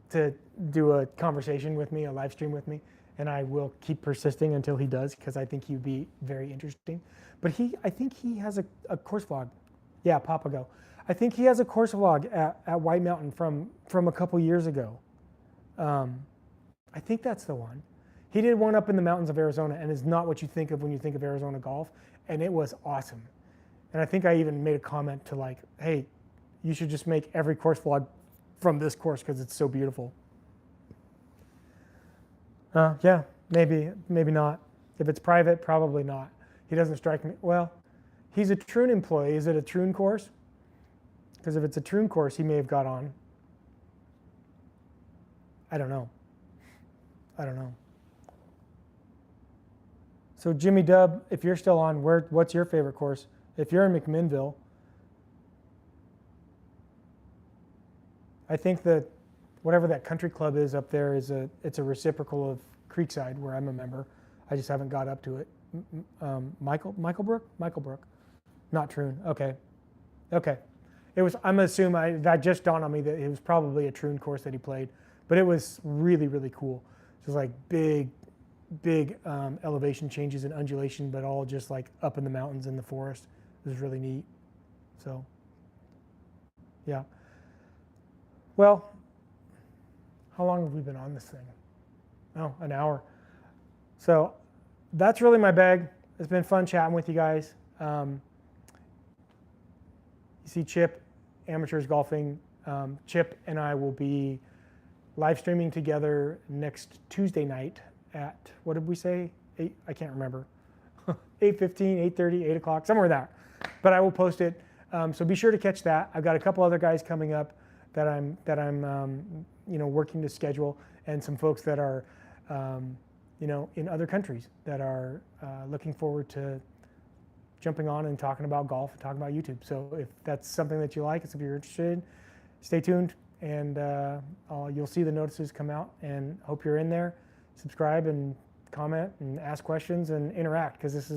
A: to do a conversation with me, a live stream with me, and I will keep persisting until he does, because I think he'd be very interesting. But I think he has a course vlog. Yeah, Papago. I think he has a course vlog at White Mountain from a couple years ago. I think that's the one. He did one up in the mountains of Arizona, and is not what you think of when you think of Arizona golf, and it was awesome. And I think I even made a comment to like, hey, you should just make every course vlog from this course because it's so beautiful. Yeah, maybe not. If it's private, probably not. He doesn't strike me. Well, he's a Troon employee. Is it a Troon course? Because if it's a Troon course, he may have got on. I don't know. So Jimmy Dub, if you're still on, what's your favorite course? If you're in McMinnville, I think that whatever that country club is up there it's a reciprocal of Creekside, where I'm a member. I just haven't got up to it. Michael Brook, not Troon. Okay. I'm assuming that just dawned on me that it was probably a Troon course that he played, but it was really, really cool. Just like big elevation changes and undulation, but all just like up in the mountains in the forest. It was really neat. So, yeah. Well, how long have we been on this thing? Oh, an hour. So that's really my bag. It's been fun chatting with you guys. You see Chip, Amateurs Golfing. Chip and I will be live streaming together next Tuesday night at, what did we say? 8, I can't remember. 8:15, 8:30, 8 o'clock, somewhere there. But I will post it. So be sure to catch that. I've got a couple other guys coming up that I'm working to schedule, and some folks that are in other countries that are looking forward to jumping on and talking about golf and talking about YouTube. So if that's something that you like, if you're interested, stay tuned, and you'll see the notices come out, and hope you're in there. Subscribe and comment and ask questions and interact, because this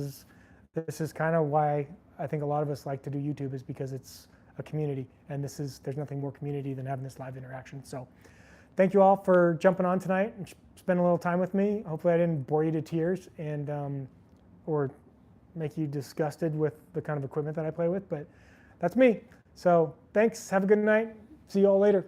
A: is kind of why I think a lot of us like to do YouTube, is because it's a community, and there's nothing more community than having this live interaction. So thank you all for jumping on tonight and spending a little time with me. Hopefully I didn't bore you to tears and or make you disgusted with the kind of equipment that I play with, but that's me. So thanks, have a good night. See you all later.